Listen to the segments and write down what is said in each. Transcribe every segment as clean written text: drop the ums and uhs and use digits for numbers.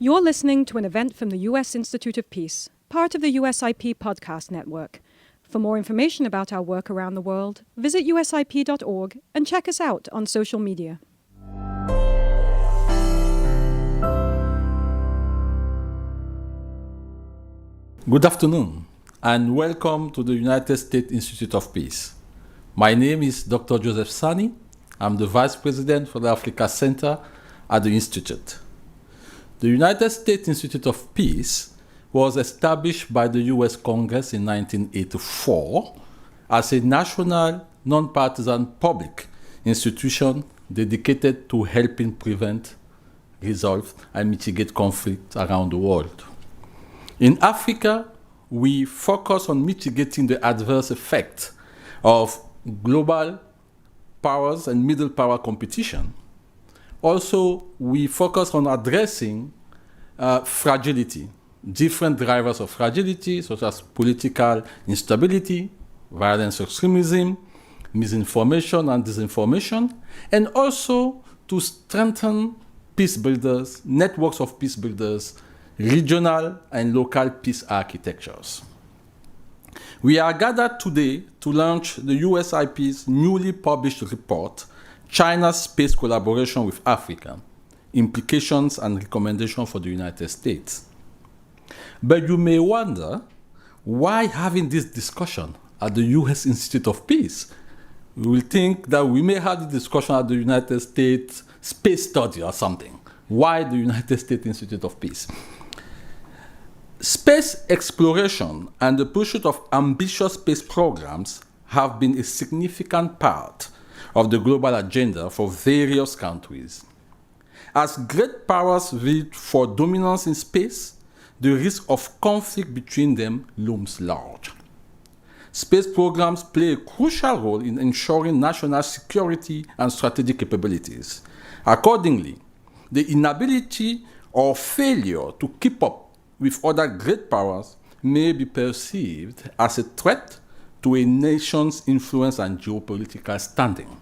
You're listening to an event from the U.S. Institute of Peace, part of the USIP podcast network. For more information about our work around the world, visit usip.org and check us out on social media. Good afternoon, and welcome to the United States Institute of Peace. My name is Dr. Joseph Sany. I'm the Vice President for the Africa Center at the Institute. The United States Institute of Peace was established by the U.S. Congress in 1984 as a national, nonpartisan public institution dedicated to helping prevent, resolve, and mitigate conflict around the world. In Africa, we focus on mitigating the adverse effects of global powers and middle power competition. Also, we focus on addressing fragility, different drivers of fragility, such as political instability, violence, extremism, misinformation and disinformation, and also to strengthen peace builders, networks of peace builders, regional and local peace architectures. We are gathered today to launch the USIP's newly published report, China's Space Collaboration with Africa, Implications and Recommendations for the United States. But you may wonder, why having this discussion at the US Institute of Peace? You will think that we may have this discussion at the United States Space Study or something. Why the United States Institute of Peace? Space exploration and the pursuit of ambitious space programs have been a significant part of the global agenda for various countries. As great powers vie for dominance in space, the risk of conflict between them looms large. Space programs play a crucial role in ensuring national security and strategic capabilities. Accordingly, the inability or failure to keep up with other great powers may be perceived as a threat to a nation's influence and geopolitical standing.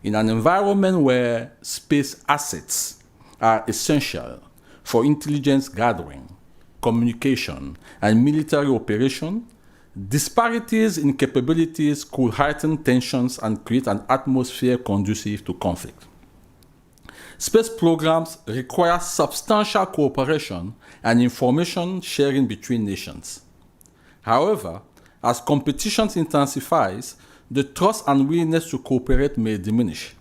In an environment where space assets are essential for intelligence gathering, communication, and military operation, disparities in capabilities could heighten tensions and create an atmosphere conducive to conflict. Space programs require substantial cooperation and information sharing between nations. However, as competition intensifies, the trust and willingness to cooperate may diminish.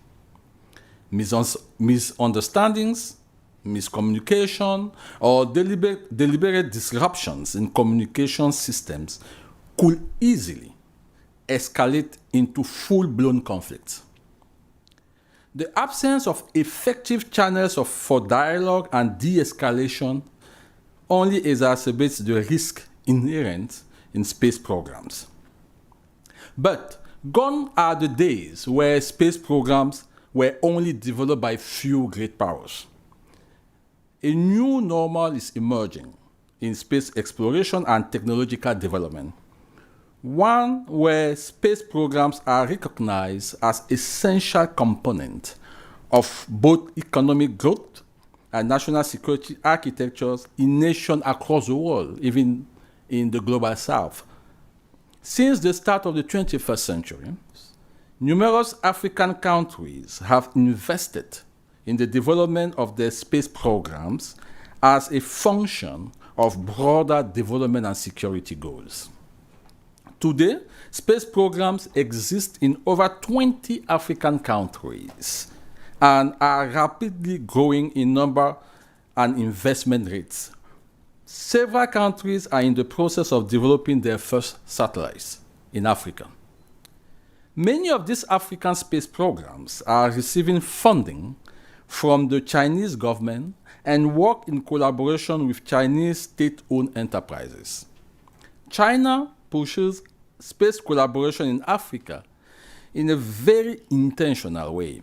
Misunderstandings, miscommunication, or deliberate disruptions in communication systems could easily escalate into full-blown conflict. The absence of effective channels for dialogue and de-escalation only exacerbates the risk inherent in space programs. But gone are the days where space programs were only developed by few great powers. A new normal is emerging in space exploration and technological development, one where space programs are recognized as essential component of both economic growth and national security architectures in nations across the world, even in the global south. Since the start of the 21st century, numerous African countries have invested in the development of their space programs as a function of broader development and security goals. Today, space programs exist in over 20 African countries and are rapidly growing in number and investment rates. Several countries are in the process of developing their first satellites in Africa. Many of these African space programs are receiving funding from the Chinese government and work in collaboration with Chinese state-owned enterprises. China pushes space collaboration in Africa in a very intentional way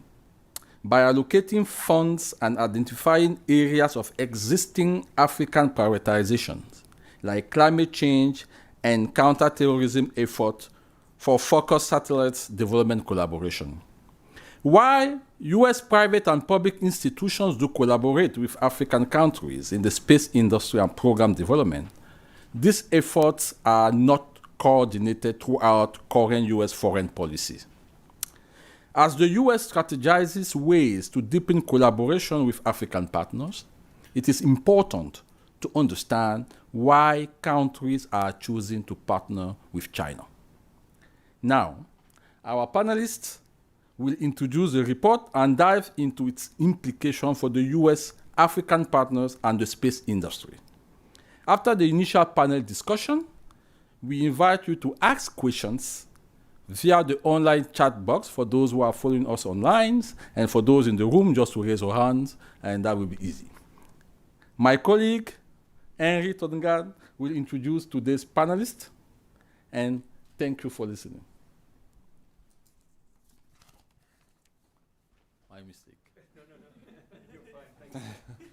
by allocating funds and identifying areas of existing African prioritizations, like climate change and counter-terrorism efforts for focused satellites development collaboration. While US private and public institutions do collaborate with African countries in the space industry and program development, these efforts are not coordinated throughout current US foreign policy. As the US strategizes ways to deepen collaboration with African partners, it is important to understand why countries are choosing to partner with China. Now, our panelists will introduce the report and dive into its implication for the US, African partners, and the space industry. After the initial panel discussion, we invite you to ask questions via the online chat box for those who are following us online, and for those in the room, just to raise your hands, and that will be easy. My colleague, Henry Tugendhat, will introduce today's panelists, and thank you for listening. My mistake. No. You're fine. Thank you.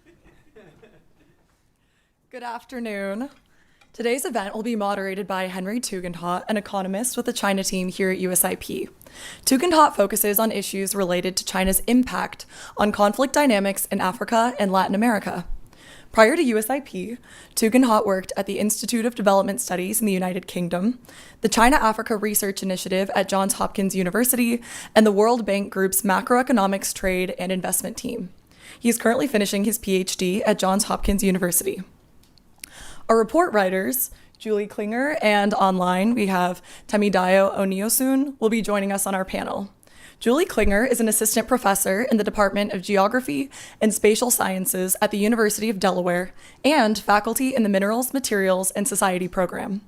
Good afternoon. Today's event will be moderated by Henry Tugendhat, an economist with the China team here at USIP. Tugendhat focuses on issues related to China's impact on conflict dynamics in Africa and Latin America. Prior to USIP, Tugendhat worked at the Institute of Development Studies in the United Kingdom, the China-Africa Research Initiative at Johns Hopkins University, and the World Bank Group's Macroeconomics Trade and Investment Team. He is currently finishing his PhD at Johns Hopkins University. Our report writers, Julie Klinger, and online we have Temidayo Oniosun, will be joining us on our panel. Julie Klinger is an assistant professor in the Department of Geography and Spatial Sciences at the University of Delaware and faculty in the Minerals, Materials, and Society program.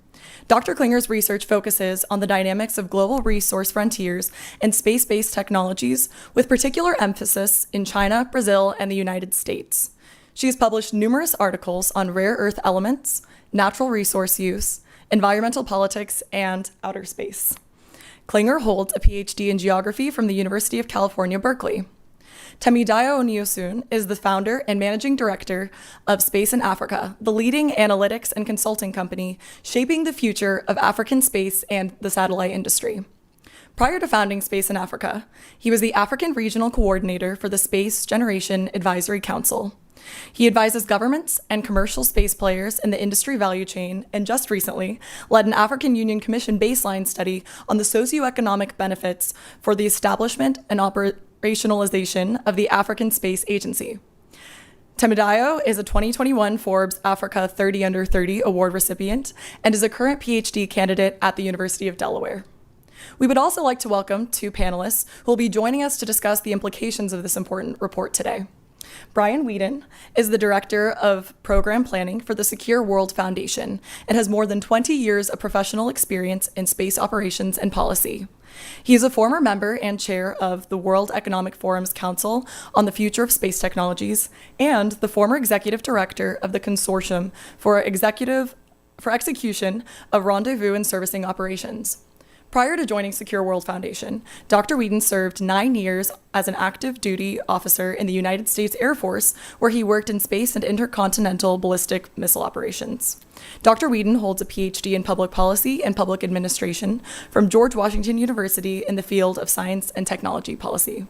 Dr. Klinger's research focuses on the dynamics of global resource frontiers and space-based technologies, with particular emphasis in China, Brazil, and the United States. She has published numerous articles on rare earth elements, natural resource use, environmental politics, and outer space. Klinger holds a PhD in geography from the University of California, Berkeley. Temidayo Oniosun is the founder and managing director of Space in Africa, the leading analytics and consulting company shaping the future of African space and the satellite industry. Prior to founding Space in Africa, he was the African Regional Coordinator for the Space Generation Advisory Council. He advises governments and commercial space players in the industry value chain, and just recently led an African Union Commission baseline study on the socioeconomic benefits for the establishment and operationalization of the African Space Agency. Temidayo is a 2021 Forbes Africa 30 Under 30 award recipient and is a current PhD candidate at the University of Delaware. We would also like to welcome two panelists who will be joining us to discuss the implications of this important report today. Brian Weeden is the Director of Program Planning for the Secure World Foundation and has more than 20 years of professional experience in space operations and policy. He is a former member and chair of the World Economic Forum's Council on the Future of Space Technologies and the former executive director of the Consortium for Execution of Rendezvous and Servicing Operations. Prior to joining Secure World Foundation, Dr. Weeden served 9 years as an active duty officer in the United States Air Force, where he worked in space and intercontinental ballistic missile operations. Dr. Weeden holds a PhD in public policy and public administration from George Washington University in the field of science and technology policy.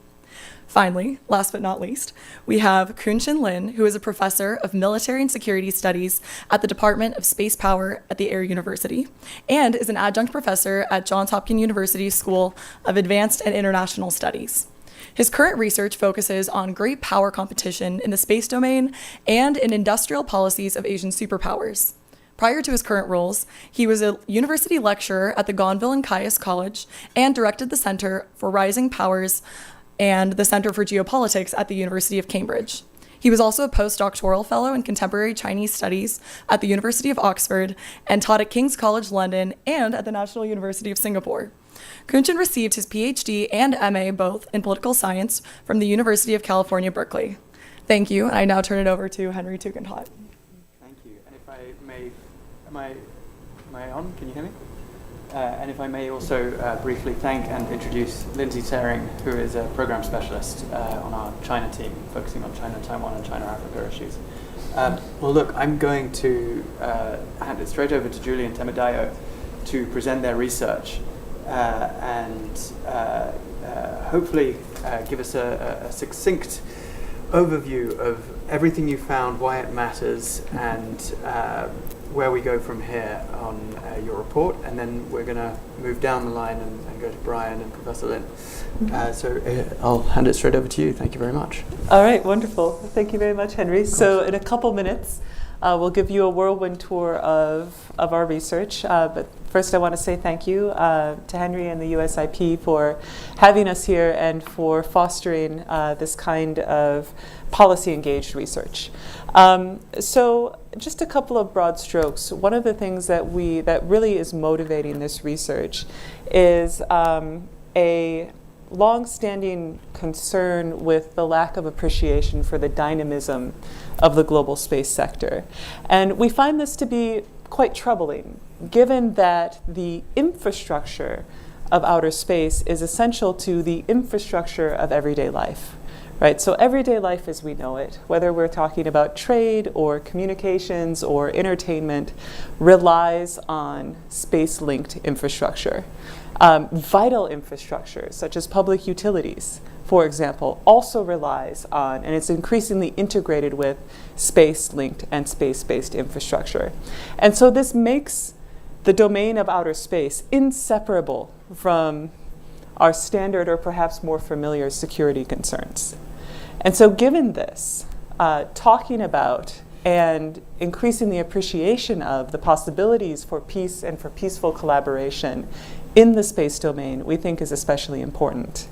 Finally, last but not least, we have Kun-Chin Lin, who is a professor of military and security studies at the Department of Spacepower at the Air University and is an adjunct professor at Johns Hopkins University School of Advanced and International Studies. His current research focuses on great power competition in the space domain and in industrial policies of Asian superpowers. Prior to his current roles, he was a university lecturer at the Gonville and Caius College and directed the Center for Rising Powers and the Center for Geopolitics at the University of Cambridge. He was also a postdoctoral fellow in contemporary Chinese studies at the University of Oxford and taught at King's College London and at the National University of Singapore. Kun-Chin received his PhD and MA both in political science from the University of California, Berkeley. Thank you, and I now turn it over to Henry Tugendhat. Thank you, and if I may, am I on? Can you hear me? And if I may also briefly thank and introduce Lyndi Tsering, who is a program specialist on our China team, focusing on China, Taiwan, and China-Africa issues. Well, look, I'm going to hand it straight over to Julie and Temidayo to present their research and hopefully give us a succinct overview of everything you found, why it matters, and where we go from here on your report. And then we're going to move down the line and go to Brian and Professor Lin. So I'll hand it straight over to you. Thank you very much. All right, wonderful. Thank you very much, Henry. So in a couple minutes, we'll give you a whirlwind tour of our research. But first, I want to say thank you to Henry and the USIP for having us here and for fostering this kind of policy-engaged research. So just a couple of broad strokes. One of the things that really is motivating this research is a long-standing concern with the lack of appreciation for the dynamism of the global space sector. And we find this to be quite troubling, given that the infrastructure of outer space is essential to the infrastructure of everyday life. Right, so everyday life as we know it, whether we're talking about trade or communications or entertainment, relies on space-linked infrastructure. Vital infrastructure, such as public utilities, for example, also relies on, and it's increasingly integrated with, space-linked and space-based infrastructure. And so this makes the domain of outer space inseparable from our standard or perhaps more familiar security concerns. And so given this, talking about and increasing the appreciation of the possibilities for peace and for peaceful collaboration in the space domain, we think is especially important.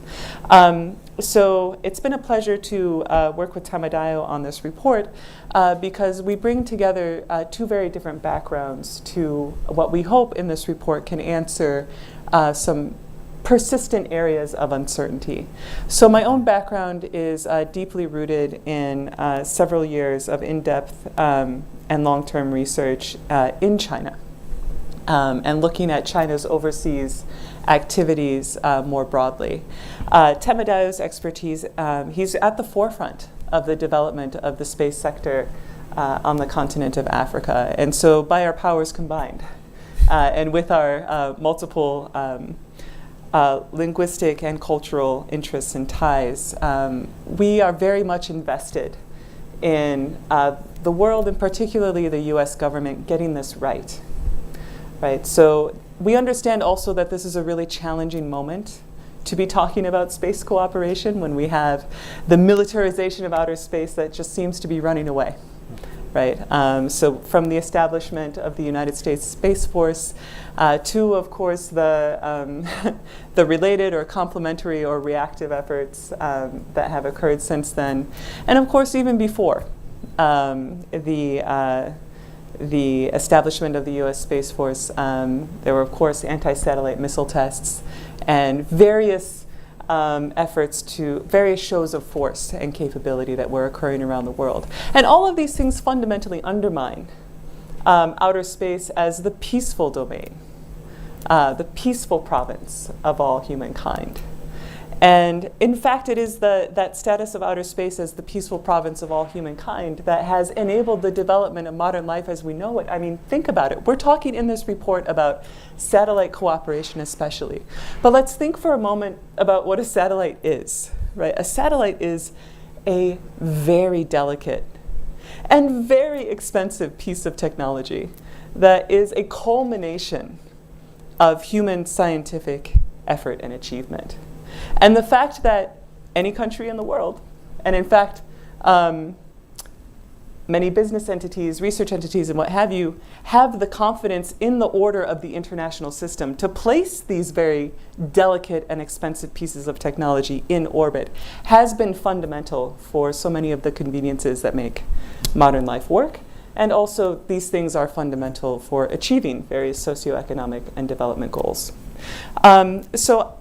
So it's been a pleasure to work with Temidayo on this report because we bring together two very different backgrounds to what we hope in this report can answer some persistent areas of uncertainty. So my own background is deeply rooted in several years of in-depth and long-term research in China and looking at China's overseas activities more broadly. Temidayo's expertise, he's at the forefront of the development of the space sector on the continent of Africa. And so by our powers combined and with our multiple linguistic and cultural interests and ties, we are very much invested in the world and particularly the US government getting this right. Right? So we understand also that this is a really challenging moment to be talking about space cooperation when we have the militarization of outer space that just seems to be running away. Right? So from the establishment of the United States Space Force to, of course, the related or complementary or reactive efforts that have occurred since then. And of course, even before the establishment of the US Space Force, there were, of course, anti-satellite missile tests and various efforts to various shows of force and capability that were occurring around the world. And all of these things fundamentally undermine outer space as the peaceful domain, the peaceful province of all humankind. And in fact, it is that status of outer space as the peaceful province of all humankind that has enabled the development of modern life as we know it. I mean, think about it. We're talking in this report about satellite cooperation especially. But let's think for a moment about what a satellite is, right? A satellite is a very delicate and very expensive piece of technology that is a culmination of human scientific effort and achievement. And the fact that any country in the world, and in fact, many business entities, research entities, and what have you, have the confidence in the order of the international system to place these very delicate and expensive pieces of technology in orbit has been fundamental for so many of the conveniences that make modern life work. And also, these things are fundamental for achieving various socioeconomic and development goals. So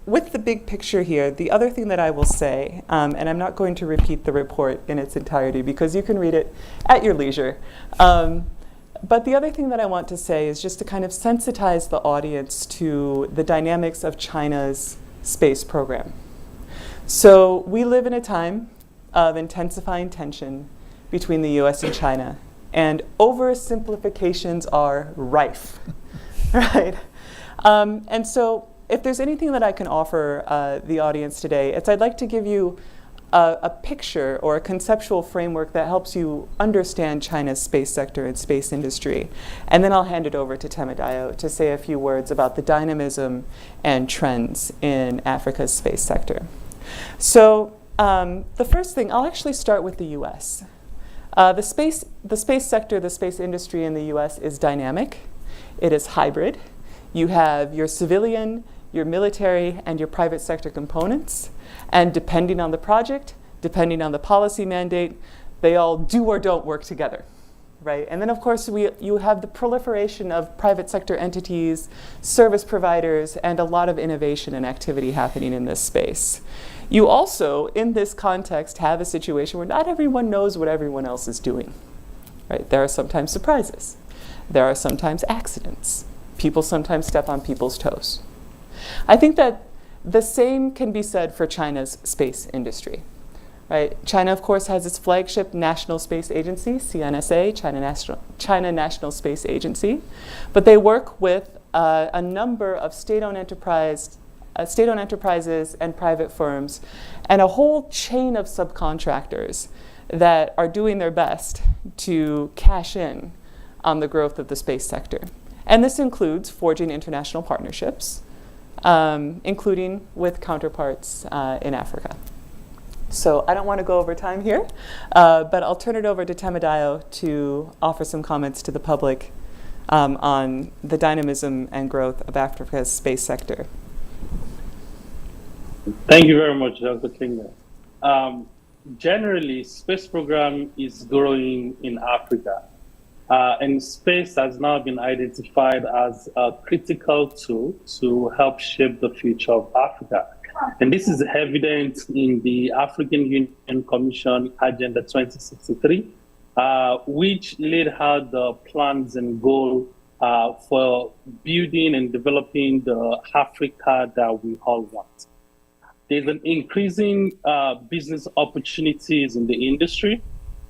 with the big picture here, the other thing that I will say, and I'm not going to repeat the report in its entirety because you can read it at your leisure, but the other thing that I want to say is just to kind of sensitize the audience to the dynamics of China's space program. So we live in a time of intensifying tension between the US and China, and oversimplifications are rife, right? And so if there's anything that I can offer the audience today, I'd like to give you a picture or a conceptual framework that helps you understand China's space sector and space industry. And then I'll hand it over to Temidayo to say a few words about the dynamism and trends in Africa's space sector. So the first thing, I'll actually start with the US. The space sector, the space industry in the US is dynamic. It is hybrid. You have your civilian, your military, and your private sector components. And depending on the project, depending on the policy mandate, they all do or don't work together, right? And then, of course, you have the proliferation of private sector entities, service providers, and a lot of innovation and activity happening in this space. You also, in this context, have a situation where not everyone knows what everyone else is doing, right? There are sometimes surprises. There are sometimes accidents. People sometimes step on people's toes. I think that the same can be said for China's space industry, right? China, of course, has its flagship National Space Agency, CNSA, China National Space Agency, but they work with a number of state-owned enterprises and private firms, and a whole chain of subcontractors that are doing their best to cash in on the growth of the space sector. And this includes forging international partnerships, including with counterparts in Africa. So I don't want to go over time here, but I'll turn it over to Temidayo to offer some comments to the public on the dynamism and growth of Africa's space sector. Thank you very much, Dr. Klinger. Generally, space program is growing in Africa. And space has now been identified as a critical tool to help shape the future of Africa. And this is evident in the African Union Commission Agenda 2063, which laid out the plans and goals for building and developing the Africa that we all want. There's an increasing business opportunities in the industry.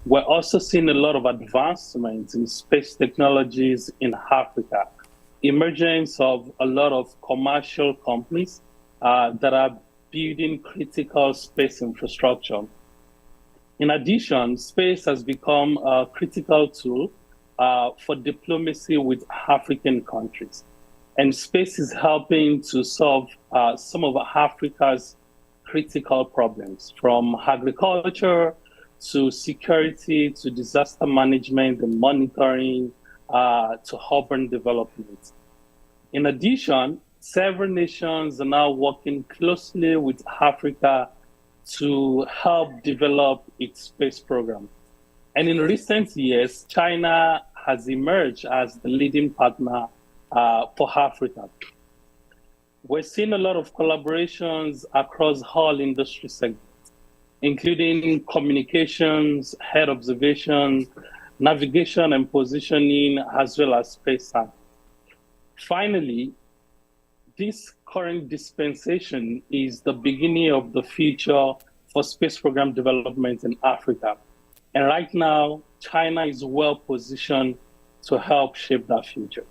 We're also seeing a lot of advancements in space technologies in Africa, emergence of a lot of commercial companies that are building critical space infrastructure. In addition, space has become a critical tool for diplomacy with African countries. And space is helping to solve some of Africa's critical problems, from agriculture to security, to disaster management and monitoring, to urban development. In addition, several nations are now working closely with Africa to help develop its space program. And in recent years, China has emerged as the leading partner for Africa. We're seeing a lot of collaborations across all industry segments, including communications, Earth observation, navigation and positioning, as well as space science. Finally, this current dispensation is the beginning of the future for space program development in Africa. And right now, China is well positioned to help shape that future.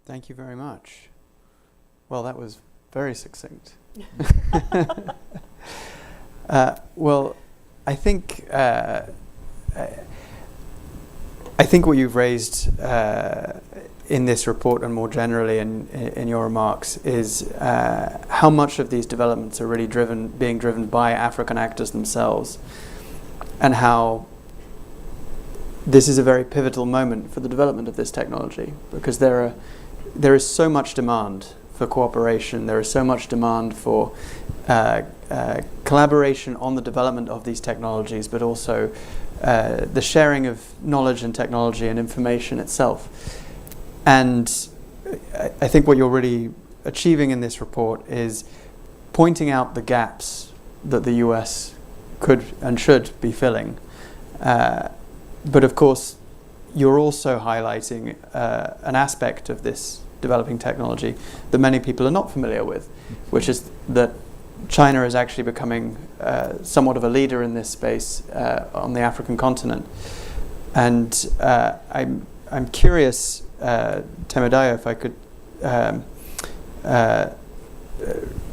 Thank you very much. Well, that was very succinct. Well, I think what you've raised in this report and more generally in your remarks is how much of these developments are really being driven by African actors themselves, and how this is a very pivotal moment for the development of this technology, because there is so much demand for cooperation, there is so much demand for collaboration on the development of these technologies, but also the sharing of knowledge and technology and information itself. And I think what you're really achieving in this report is pointing out the gaps that the US could and should be filling. But of course, you're also highlighting an aspect of this developing technology that many people are not familiar with, which is that China is actually becoming somewhat of a leader in this space on the African continent. And I'm curious, Temidayo, if I could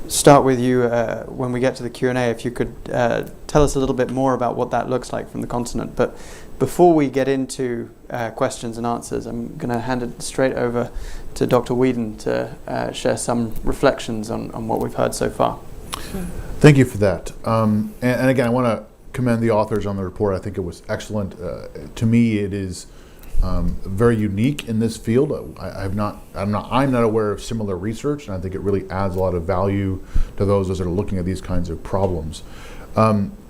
start with you when we get to the Q&A, if you could tell us a little bit more about what that looks like from the continent. But before we get into questions and answers, I'm going to hand it straight over to Dr. Weeden to share some reflections on what we've heard so far. Thank you for that. And again, I want to commend the authors on the report. I think it was excellent. To me, it is very unique in this field. I'm not aware of similar research, and I think it really adds a lot of value to those that are looking at these kinds of problems.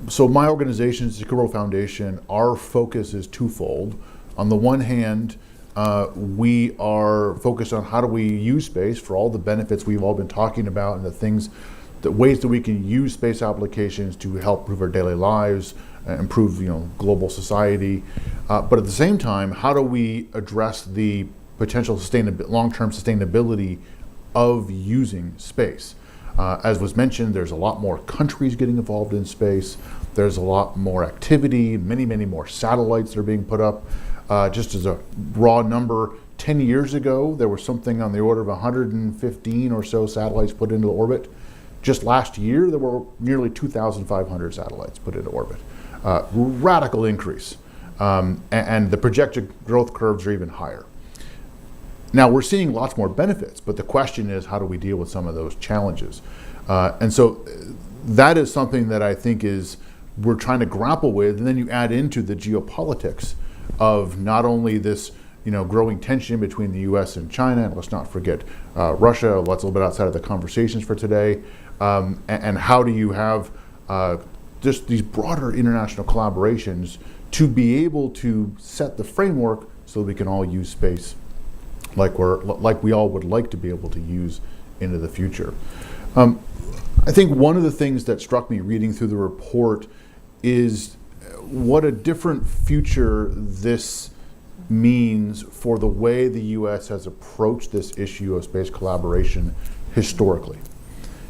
So my organization, Zikuro Foundation, our focus is twofold. On the one hand, we are focused on how do we use space for all the benefits we've all been talking about, and the ways that we can use space applications to help improve our daily lives, improve global society. But at the same time, how do we address the potential long-term sustainability of using space? As was mentioned, there's a lot more countries getting involved in space. There's a lot more activity, many more satellites that are being put up. Just as a raw number, 10 years ago, there was something on the order of 115 or so satellites put into orbit. Just last year, there were nearly 2,500 satellites put into orbit. Radical increase. And the projected growth curves are even higher. Now, we're seeing lots more benefits, but the question is, how do we deal with some of those challenges? And so that is something that I think we're trying to grapple with, and then you add into the geopolitics of not only this growing tension between the US and China, and let's not forget Russia, that's a little bit outside of the conversations for today, and how do you have just these broader international collaborations to be able to set the framework so we can all use space like we all would like to be able to use into the future. I think one of the things that struck me reading through the report is what a different future this means for the way the US has approached this issue of space collaboration historically.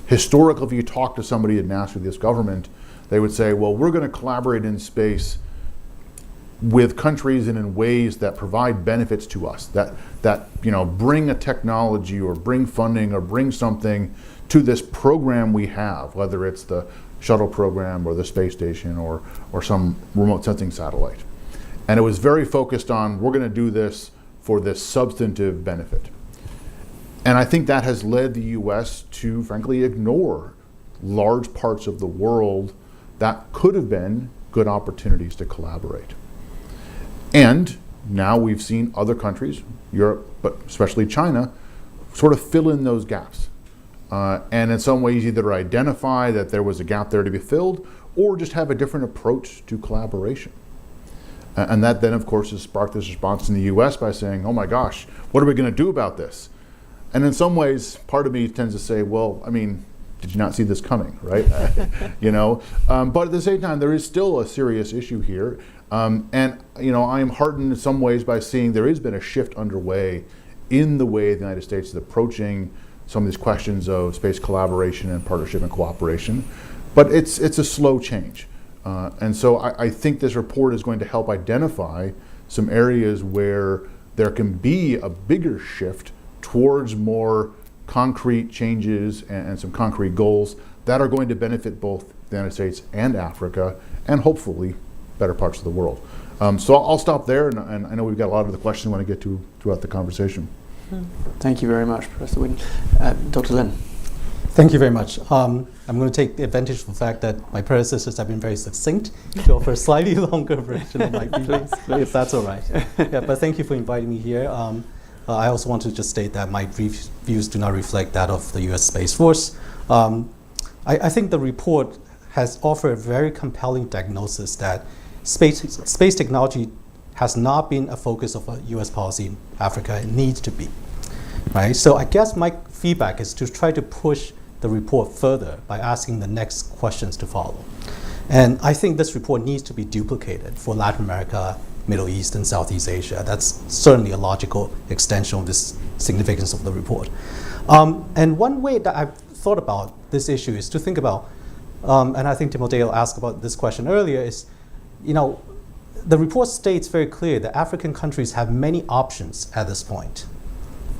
Historically, if you talk to somebody and ask this government, they would say, well, we're going to collaborate in space with countries and in ways that provide benefits to us, that bring a technology or bring funding or bring something to this program we have, whether it's the shuttle program or the space station or some remote sensing satellite. And it was very focused on, we're going to do this for this substantive benefit. And I think that has led the US to, frankly, ignore large parts of the world that could have been good opportunities to collaborate. And now we've seen other countries, Europe, but especially China, sort of fill in those gaps. And in some ways either identify that there was a gap there to be filled, or just have a different approach to collaboration. And that then, of course, has sparked this response in the US by saying, oh my gosh, what are we going to do about this? And in some ways, part of me tends to say, well, I mean, did you not see this coming, right? But at the same time, there is still a serious issue here. And I am heartened in some ways by seeing there has been a shift underway in the way the United States is approaching some of these questions of space collaboration and partnership and cooperation. But it's a slow change. And so I think this report is going to help identify some areas where there can be a bigger shift towards more concrete changes and some concrete goals that are going to benefit both the United States and Africa, and hopefully better parts of the world. So I'll stop there, and I know we've got a lot of the questions I want to get to throughout the conversation. Thank you very much, Professor Weeden. Dr. Lin. Thank you very much. I'm going to take advantage of the fact that my predecessors have been very succinct to offer a slightly longer version of my views, if that's all right. Yeah, but thank you for inviting me here. I also want to just state that my views do not reflect that of the US Space Force. I think the report has offered a very compelling diagnosis that space technology has not been a focus of US policy in Africa. It needs to be, right? So I guess my feedback is to try to push the report further by asking the next questions to follow. And I think this report needs to be duplicated for Latin America, Middle East, and Southeast Asia. That's certainly a logical extension of this significance of the report. And one way that I've thought about this issue is to think about, and I think Temidayo asked about this question earlier, is, the report states very clearly that African countries have many options at this point.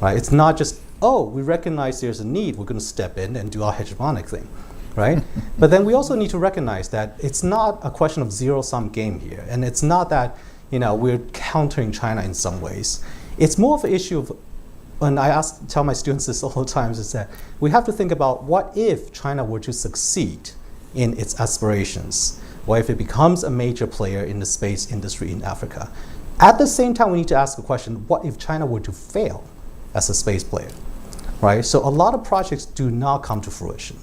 Right? It's not just, oh, we recognize there's a need, we're going to step in and do our hegemonic thing. Right? But then we also need to recognize that it's not a question of zero-sum game here, and it's not that we're countering China in some ways. It's more of an issue of, and tell my students this all the time, is that we have to think about what if China were to succeed in its aspirations, or if it becomes a major player in the space industry in Africa. At the same time, we need to ask the question, what if China were to fail as a space player? Right? So a lot of projects do not come to fruition.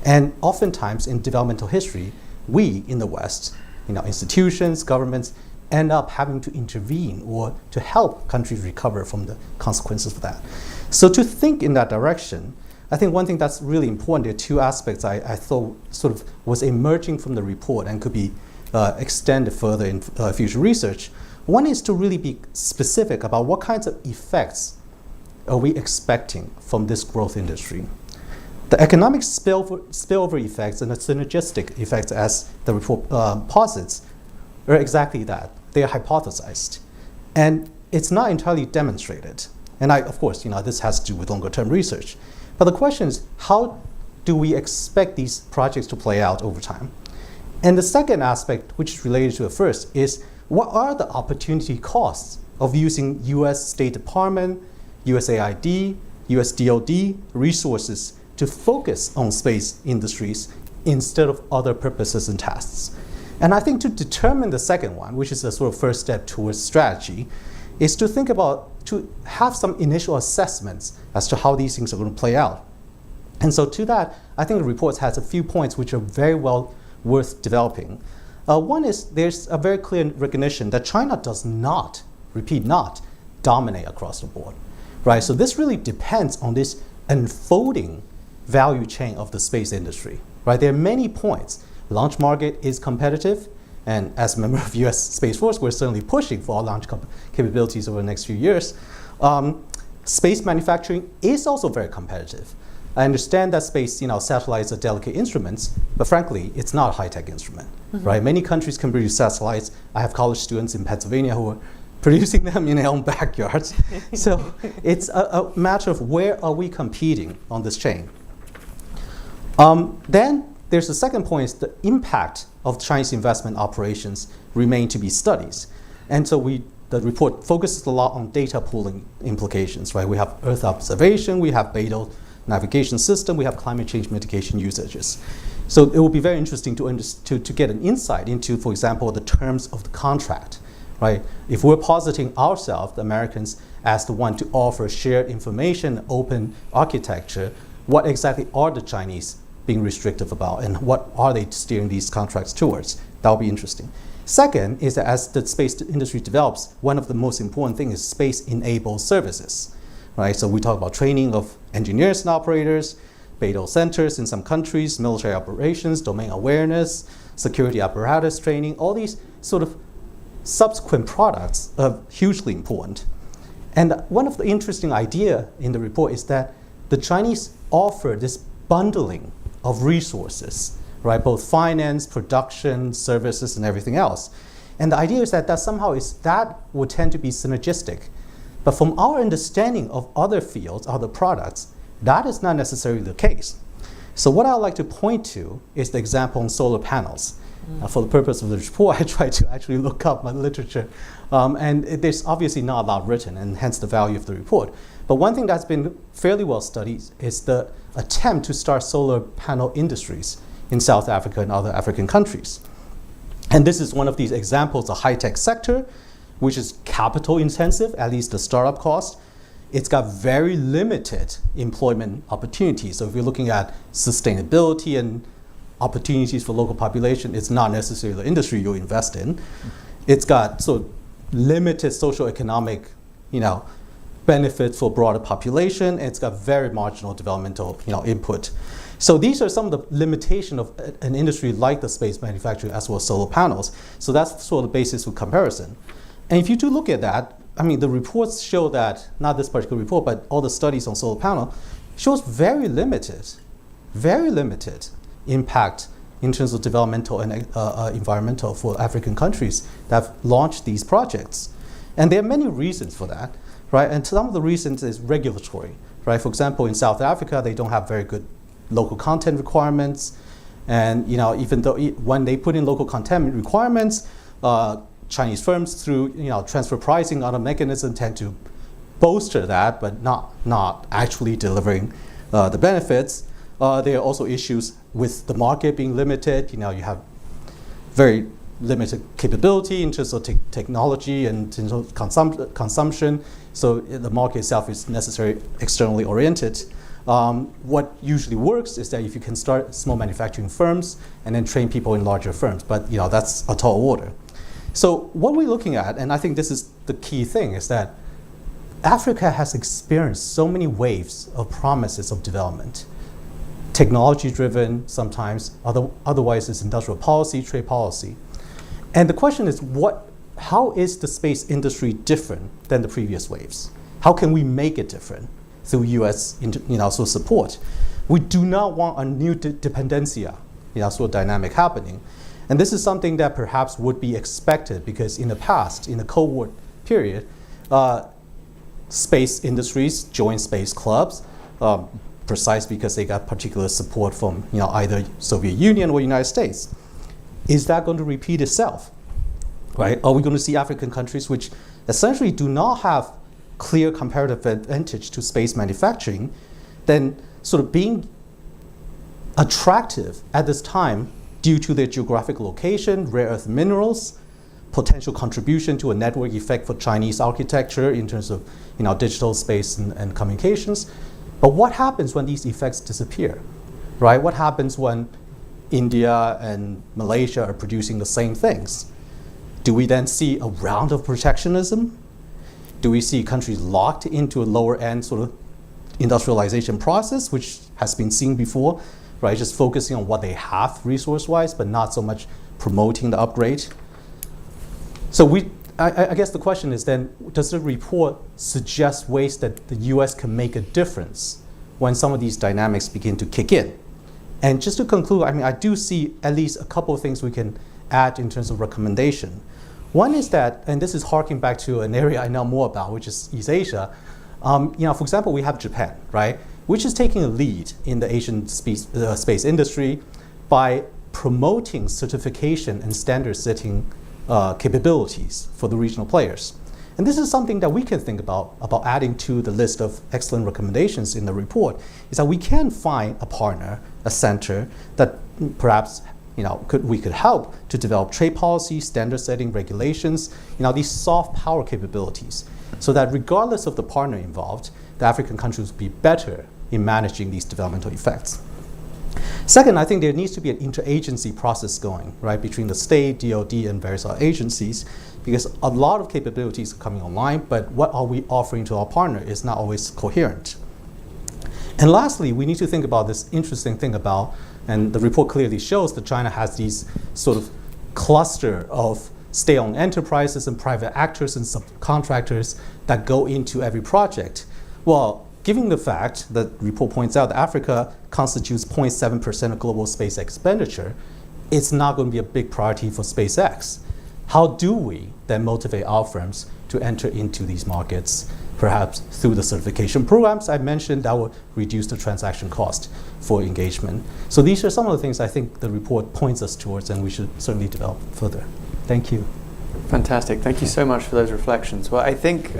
And oftentimes in developmental history, we in the West, institutions, governments, end up having to intervene or to help countries recover from the consequences of that. So to think in that direction, I think one thing that's really important, there are two aspects I thought sort of was emerging from the report and could be extended further in future research. One is to really be specific about what kinds of effects are we expecting from this growth industry. The economic spillover effects and the synergistic effects, as the report posits, are exactly that. They are hypothesized. And it's not entirely demonstrated. And of course, this has to do with longer-term research. But the question is, how do we expect these projects to play out over time? And the second aspect, which is related to the first, is what are the opportunity costs of using US State Department, USAID, US DoD resources to focus on space industries instead of other purposes and tasks? And I think to determine the second one, which is the sort of first step towards strategy, is to think about, to have some initial assessments as to how these things are going to play out. And so to that, I think the report has a few points which are very well worth developing. One is there's a very clear recognition that China does not, repeat, not dominate across the board. Right? So this really depends on this unfolding value chain of the space industry. Right? There are many points. Launch market is competitive, and as a member of US Space Force, we're certainly pushing for our launch capabilities over the next few years. Space manufacturing is also very competitive. I understand that space, satellites are delicate instruments, but frankly, it's not a high-tech instrument, right? Many countries can produce satellites. I have college students in Pennsylvania who are producing them in their own backyards. So it's a matter of where are we competing on this chain. Then there's the second point, is the impact of Chinese investment operations remain to be studied. And so the report focuses a lot on data pooling implications, right? We have Earth observation, we have Beidou navigation system, we have climate change mitigation usages. So it will be very interesting to get an insight into, for example, the terms of the contract, right? If we're positing ourselves, the Americans, as the one to offer shared information, open architecture, what exactly are the Chinese being restrictive about, and what are they steering these contracts towards? That'll be interesting. Second is that as the space industry develops, one of the most important things is space-enabled services, right? So we talk about training of engineers and operators, Beidou centers in some countries, military operations, domain awareness, security apparatus training, all these sort of subsequent products are hugely important. And one of the interesting idea in the report is that the Chinese offer this bundling of resources, right? Both finance, production, services, and everything else. And the idea is that somehow that would tend to be synergistic. But from our understanding of other fields, other products, that is not necessarily the case. So what I'd like to point to is the example on solar panels. For the purpose of the report, I tried to actually look up my literature. And there's obviously not a lot written, and hence the value of the report. But one thing that's been fairly well studied is the attempt to start solar panel industries in South Africa and other African countries. And this is one of these examples of high-tech sector, which is capital intensive, at least the startup cost. It's got very limited employment opportunities. So if you're looking at sustainability and opportunities for local population, it's not necessarily the industry you'll invest in. It's got sort of limited socioeconomic, benefits for broader population. It's got very marginal developmental, input. So these are some of the limitations of an industry like the space manufacturing as well as solar panels. So that's sort of the basis for comparison. And if you do look at that, the reports show that, not this particular report, but all the studies on solar panel shows very limited impact, in terms of developmental and environmental for African countries that have launched these projects. And there are many reasons for that, right? And some of the reasons is regulatory, right? For example, in South Africa, they don't have very good local content requirements. And even though when they put in local content requirements, Chinese firms through transfer pricing other mechanisms tend to bolster that, but not actually delivering the benefits. There are also issues with the market being limited. You have very limited capability in terms of technology and in terms of consumption. So the market itself is necessarily externally oriented. What usually works is that if you can start small manufacturing firms and then train people in larger firms, but that's a tall order. So what we're looking at, and I think this is the key thing, is that Africa has experienced so many waves of promises of development. Technology-driven sometimes, otherwise it's industrial policy, trade policy. And the question is, how is the space industry different than the previous waves? How can we make it different through U.S. support? We do not want a new dependencia, sort of dynamic happening. And this is something that perhaps would be expected because in the past, in the Cold War period, space industries joined space clubs precisely because they got particular support from either Soviet Union or United States. Is that going to repeat itself? Right? Are we going to see African countries which essentially do not have clear comparative advantage to space manufacturing, then sort of being attractive at this time due to their geographic location, rare earth minerals, potential contribution to a network effect for Chinese architecture in terms of digital space and communications. But what happens when these effects disappear, right? What happens when India and Malaysia are producing the same things? Do we then see a round of protectionism? Do we see countries locked into a lower end sort of industrialization process, which has been seen before, right? Just focusing on what they have resource-wise, but not so much promoting the upgrade. So I guess the question is then, does the report suggest ways that the US can make a difference when some of these dynamics begin to kick in? And just to conclude, I do see at least a couple of things we can add in terms of recommendation. One is that, and this is harking back to an area I know more about, which is East Asia. For example, we have Japan, right, which is taking a lead in the Asian space industry by promoting certification and standard setting capabilities for the regional players. And this is something that we can think about adding to the list of excellent recommendations in the report, is that we can find a partner, a center that perhaps we could help to develop trade policy, standard setting regulations, these soft power capabilities, so that regardless of the partner involved, the African countries will be better in managing these developmental effects. Second, I think there needs to be an interagency process going, right, between the state, DoD, and various other agencies, because a lot of capabilities are coming online, but what are we offering to our partner is not always coherent. And lastly, we need to think about this interesting thing about, and the report clearly shows that China has these sort of cluster of state-owned enterprises and private actors and subcontractors that go into every project. Well, given the fact that the report points out that Africa constitutes 0.7% of global space expenditure, it's not going to be a big priority for SpaceX. How do we then motivate our firms to enter into these markets, perhaps through the certification programs I mentioned that will reduce the transaction cost for engagement? So these are some of the things I think the report points us towards, and we should certainly develop further. Thank you. Fantastic. Thank you so much for those reflections. Well, I think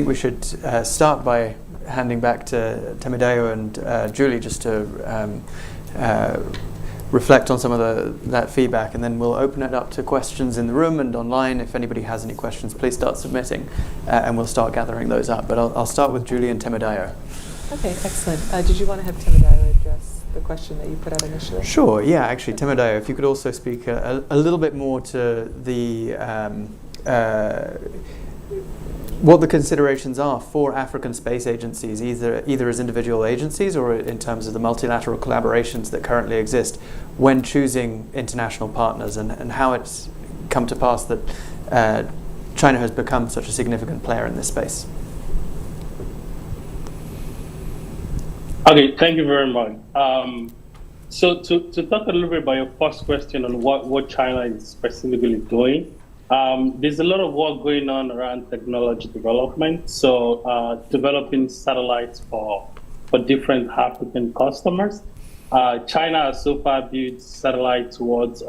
we should start by handing back to Temidayo and Julie just to reflect on some of that feedback, and then we'll open it up to questions in the room and online. If anybody has any questions, please start submitting, and we'll start gathering those up. But I'll start with Julie and Temidayo. Okay, excellent. Did you want to have Temidayo address the question that you put out initially? Sure, yeah, actually, Temidayo, if you could also speak a little bit more to the what the considerations are for African space agencies, either as individual agencies or in terms of the multilateral collaborations that currently exist when choosing international partners, and how it's come to pass that China has become such a significant player in this space. Okay, thank you very much. So to talk a little bit about your first question on what China is specifically doing, there's a lot of work going on around technology development. So developing satellites for different African customers. China has so far built satellites towards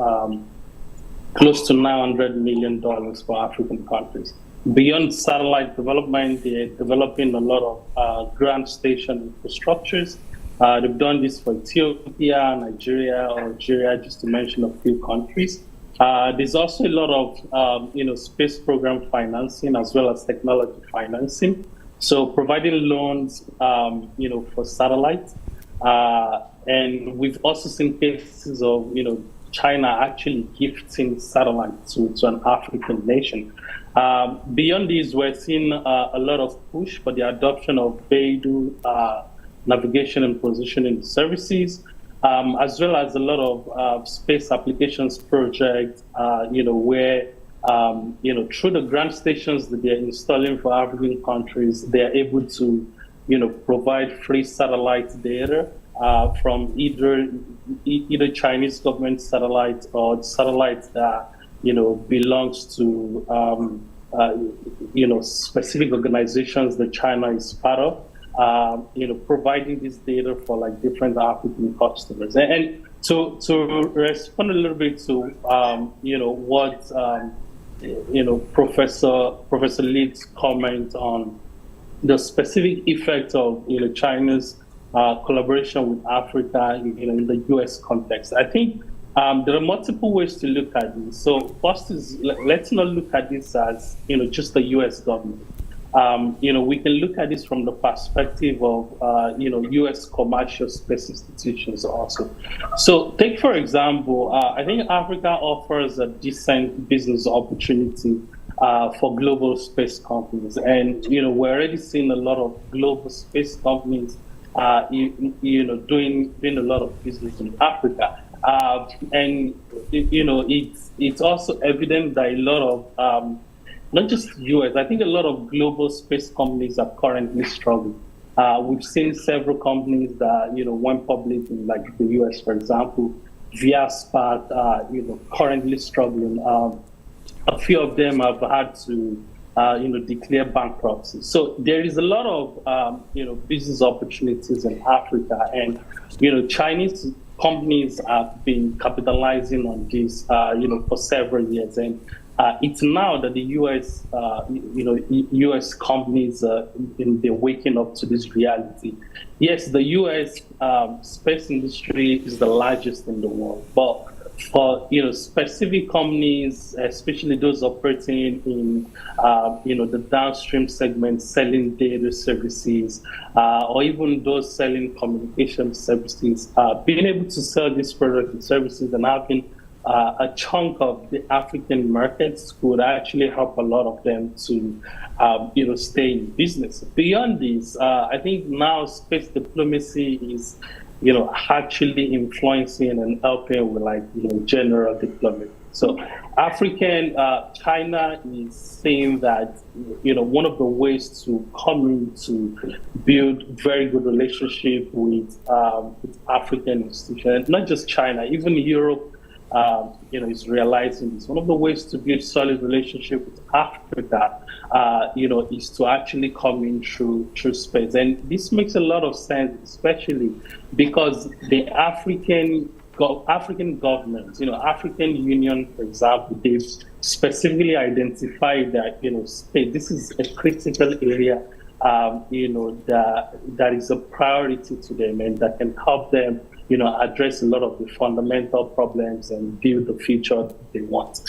close to $900 million for African countries. Beyond satellite development, they're developing a lot of ground station infrastructures. They've done this for Ethiopia, Nigeria, Algeria, just to mention a few countries. There's also a lot of space program financing as well as technology financing. So providing loans, for satellites. And we've also seen cases of, China actually gifting satellites to an African nation. Beyond this, we're seeing a lot of push for the adoption of Beidou navigation and positioning services, as well as a lot of space applications projects, where, through the ground stations that they're installing for African countries, they're able to, provide free satellite data from either Chinese government satellites or satellites that, belongs to, specific organizations that China is part of. Providing this data for like different African customers. And to respond a little bit to, what, Professor Lid's comment on the specific effect of, China's collaboration with Africa, in the U.S. context. I think there are multiple ways to look at this. So first is, let's not look at this as, just the U.S. government. We can look at this from the perspective of, U.S. commercial space institutions also. So take, for example, I think Africa offers a decent business opportunity for global space companies. And, we're already seeing a lot of global space companies, doing a lot of business in Africa. And, it's also evident that a lot of, not just US, I think a lot of global space companies are currently struggling. We've seen several companies that, went public in like the US, for example, Viaspat, currently struggling. A few of them have had to, declare bankruptcy. So there is a lot of, business opportunities in Africa, and, Chinese companies have been capitalizing on this, for several years. And it's now that the U.S., U.S. companies, they're waking up to this reality. Yes, the U.S. Space industry is the largest in the world, but for specific companies, especially those operating in the downstream segment, selling data services, or even those selling communication services, being able to sell these products and services and having a chunk of the African markets could actually help a lot of them to, stay in business. Beyond this, I think now space diplomacy is, actually influencing and helping with general diplomacy. So China is saying that, one of the ways to come in to build very good relationship with African institutions, not just China, even Europe, is realizing this. One of the ways to build solid relationship with Africa, is to actually come in through space. And this makes a lot of sense, especially because the African governments, African Union, for example, they've specifically identified that, space, this is a critical area, that is a priority to them and that can help them address a lot of the fundamental problems and build the future they want.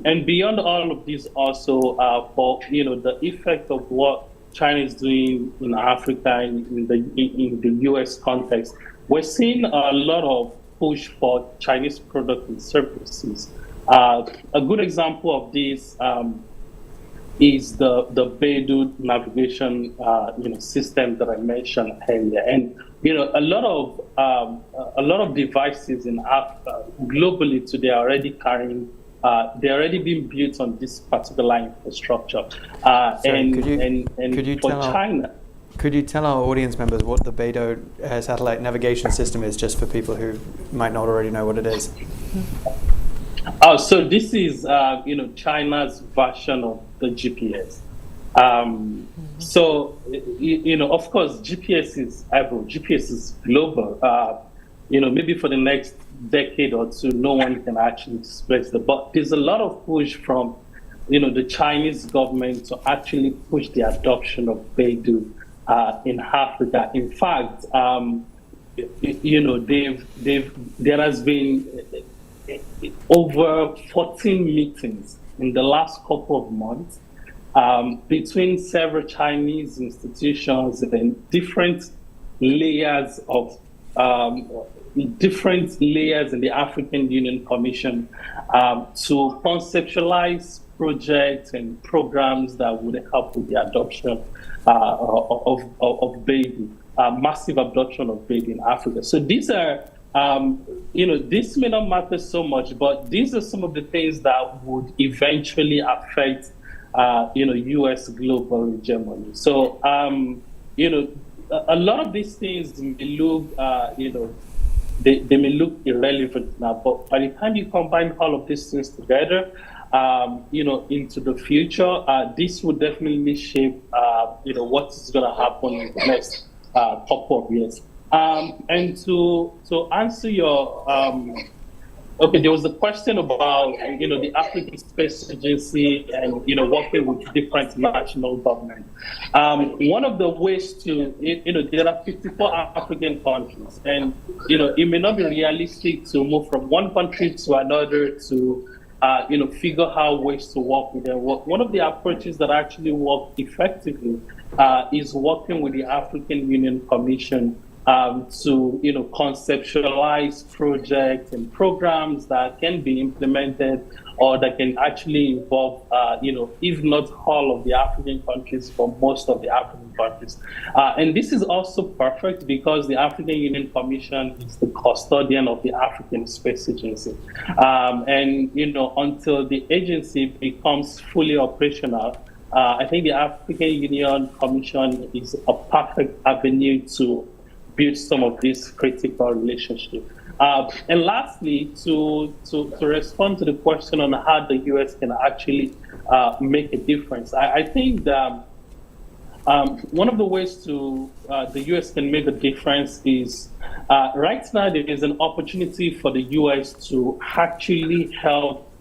And beyond all of this also, for, the effect of what China is doing in Africa, in the US context, we're seeing a lot of push for Chinese products and services. A good example of this is the Beidou navigation system that I mentioned earlier. And a lot of devices in Africa globally today are already carrying. They're already being built on this particular infrastructure. Sorry, could you for tell China. Could you tell our audience members what the Beidou satellite navigation system is, just for people who might not already know what it is? So this is, China's version of the GPS. So, of course, GPS is global. Maybe for the next decade or two, no one can actually displace it. But there's a lot of push from, the Chinese government to actually push the adoption of Beidou in Africa. In fact, there has been over 14 meetings in the last couple of months between several Chinese institutions and different layers in the African Union Commission to conceptualize projects and programs that would help with the adoption of Beidou, massive adoption of Beidou in Africa. So these are, this may not matter so much, but these are some of the things that would eventually affect, U.S. global hegemony. So, a lot of these things may look, they may look irrelevant now, but by the time you combine all of these things together, into the future, this will definitely shape, what is going to happen in the next couple of years. And to answer your, there was a question about, the African Space Agency and, working with different national governments. One of the ways to, there are 54 African countries, and, it may not be realistic to move from one country to another to, figure out ways to work with them. One of the approaches that actually work effectively is working with the African Union Commission to conceptualize projects and programs that can be implemented or that can actually involve, if not all of the African countries, but most of the African countries. And this is also perfect because the African Union Commission is the custodian of the African Space Agency. And, until the agency becomes fully operational, I think the African Union Commission is a perfect avenue to build some of these critical relationships. And lastly, to respond to the question on how the U.S. can actually make a difference, I think that one of the ways to the U.S. can make a difference is right now there is an opportunity for the U.S. to actually help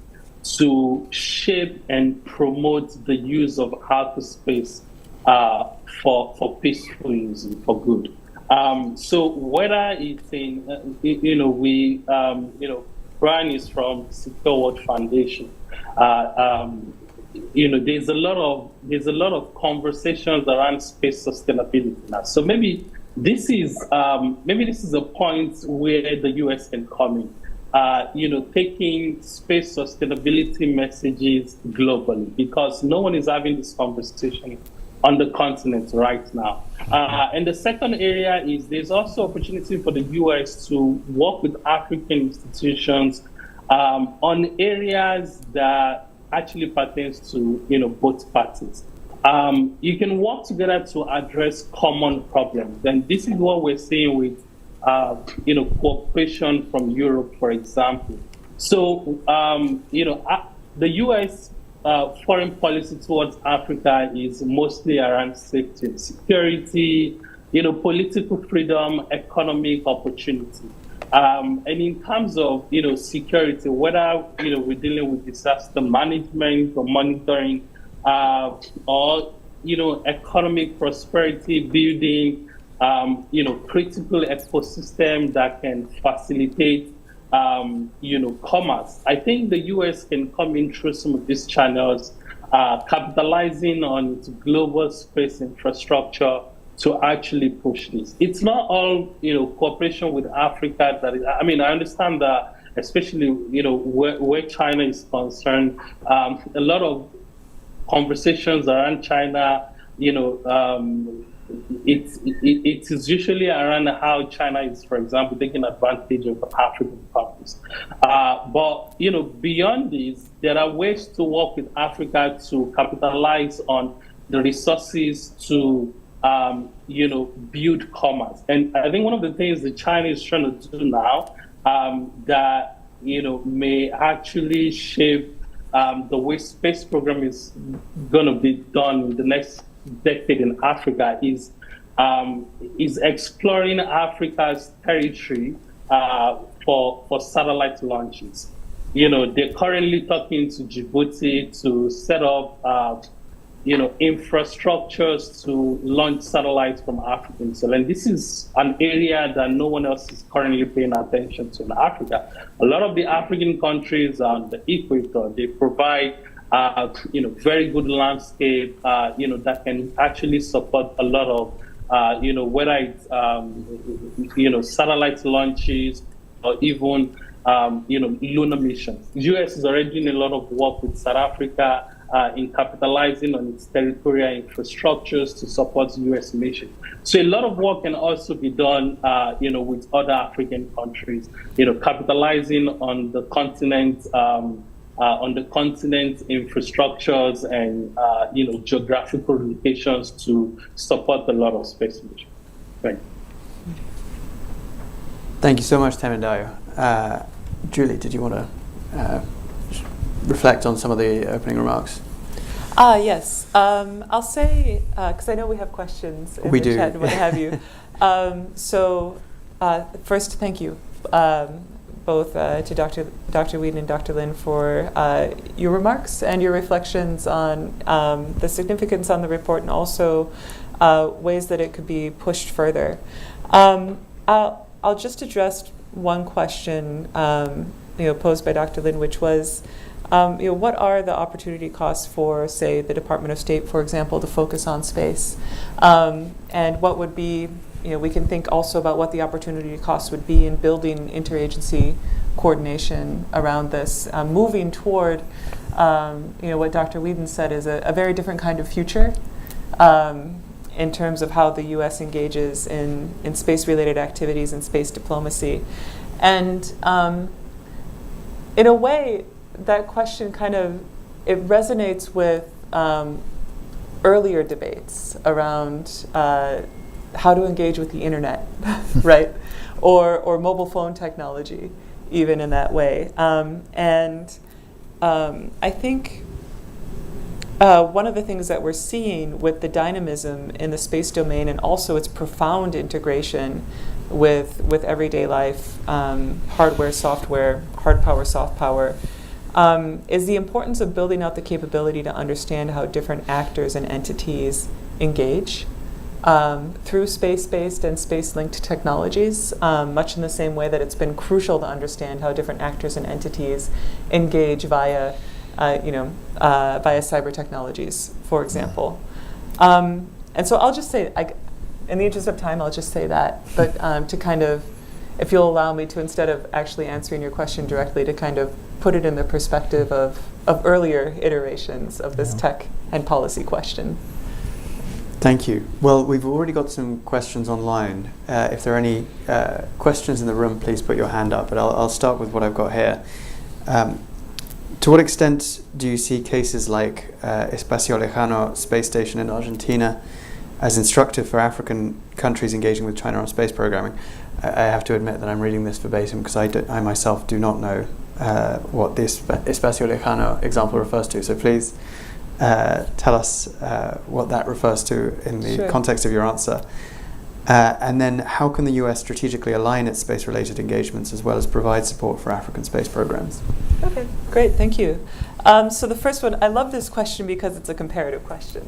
to shape and promote the use of outer space for peaceful use, for good. So whether it's in, Brian is from Secure World Foundation. There's a lot of conversations around space sustainability now. So maybe this is a point where the U.S. can come in. Taking space sustainability messages globally, because no one is having this conversation on the continent right now. And the second area is there's also opportunity for the U.S. to work with African institutions on areas that actually pertains to both parties. You can work together to address common problems, and this is what we're seeing with cooperation from Europe, for example. So the U.S. Foreign policy towards Africa is mostly around safety and security, political freedom, economic opportunity. And in terms of, security, whether, we're dealing with disaster management or monitoring, or, economic prosperity building, critical ecosystem that can facilitate commerce. I think the U.S. can come in through some of these channels, capitalizing on its global space infrastructure to actually push this. It's not all, cooperation with Africa that is, I understand that, especially, where China is concerned, a lot of conversations around China, it is usually around how China is, for example, taking advantage of African countries. But beyond this, there are ways to work with Africa to capitalize on the resources to build commerce. And I think one of the things the Chinese is trying to do now that, may actually shape the way space program is going to be done in the next decade in Africa is exploring Africa's territory for satellite launches. They're currently talking to Djibouti to set up infrastructures to launch satellites from African soil. And this is an area that no one else is currently paying attention to in Africa. A lot of the African countries on the equator, they provide very good landscape, that can actually support a lot of, whether it's, satellite launches or even, lunar missions. The US is already doing a lot of work with South Africa in capitalizing on its territorial infrastructures to support US missions. So a lot of work can also be done, with other African countries, capitalizing on the continent, infrastructures and, geographical locations to support a lot of space missions. Thank you. Thank you so much, Temidayo. Julie, did you want to reflect on some of the opening remarks? Yes. I'll say, because I know we have questions in the chat and what have you. First, thank you both to Dr. Weeden and Dr. Lin for your remarks and your reflections on the significance on the report and also ways that it could be pushed further. I'll just address one question posed by Dr. Lin, which was, what are the opportunity costs for, say, the Department of State, for example, to focus on space? And what would be, we can think also about what the opportunity costs would be in building interagency coordination around this, moving toward, what Dr. Weeden said is a very different kind of future in terms of how the U.S. engages in space-related activities and space diplomacy. And in a way, that question it resonates with earlier debates around how to engage with the internet, right? Or mobile phone technology, even in that way. I think one of the things that we're seeing with the dynamism in the space domain and also its profound integration with everyday life, hardware, software, hard power, soft power, is the importance of building out the capability to understand how different actors and entities engage through space-based and space-linked technologies, much in the same way that it's been crucial to understand how different actors and entities engage via cyber technologies, for example. And so I'll just say, in the interest of time, I'll just say that, but to if you'll allow me to, instead of actually answering your question directly, to put it in the perspective of earlier iterations of this tech and policy question. Thank you. Well, we've already got some questions online. If there are any questions in the room, please put your hand up, but I'll start with what I've got here. To what extent do you see cases like Espacio Lejano space station in Argentina as instructive for African countries engaging with China on space programming? I have to admit that I'm reading this verbatim because I myself do not know what this Espacio Lejano example refers to. So please tell us what that refers to in the context of your answer. And then how can the US strategically align its space-related engagements as well as provide support for African space programs? Okay, great, thank you. So the first one, I love this question because it's a comparative question.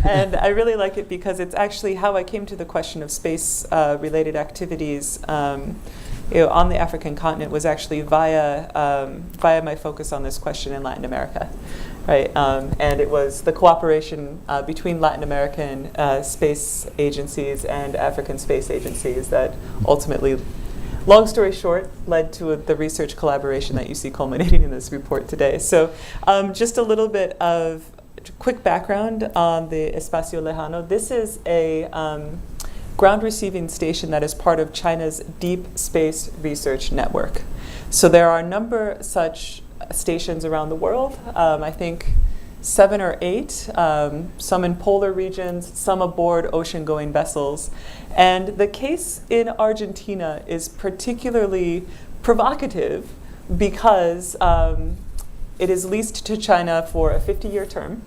And I really like it because it's actually how I came to the question of space-related activities on the African continent was actually via my focus on this question in Latin America. Right, and it was the cooperation between Latin American space agencies and African space agencies that ultimately, long story short, led to the research collaboration that you see culminating in this report today. So just a little bit of quick background on the Espacio Lejano. This is a ground receiving station that is part of China's Deep Space Research Network. So there are a number such stations around the world. I think 7 or 8, some in polar regions, some aboard ocean-going vessels. And the case in Argentina is particularly provocative because it is leased to China for a 50-year term.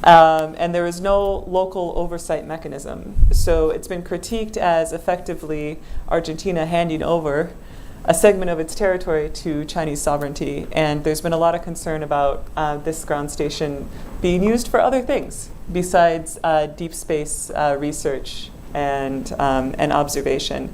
And there is no local oversight mechanism. So it's been critiqued as effectively Argentina handing over a segment of its territory to Chinese sovereignty. And there's been a lot of concern about this ground station being used for other things besides deep space research and observation.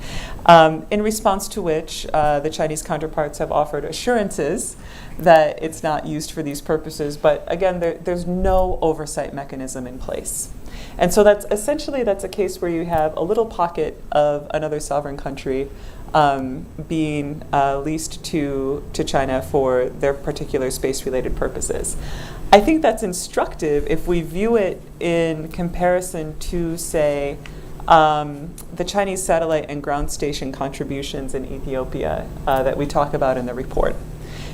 In response to which the Chinese counterparts have offered assurances that it's not used for these purposes, but again, there's no oversight mechanism in place. And so that's a case where you have a little pocket of another sovereign country being leased to China for their particular space-related purposes. I think that's instructive if we view it in comparison to, say, the Chinese satellite and ground station contributions in Ethiopia that we talk about in the report.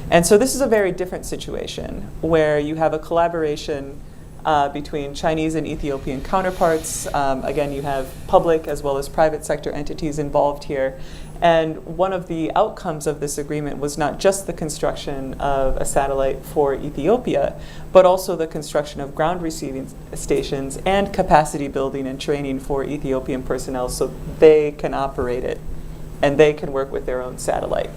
And so this is a very different situation where you have a collaboration between Chinese and Ethiopian counterparts. Again, you have public as well as private sector entities involved here. And one of the outcomes of this agreement was not just the construction of a satellite for Ethiopia, but also the construction of ground receiving stations and capacity building and training for Ethiopian personnel so they can operate it and they can work with their own satellite.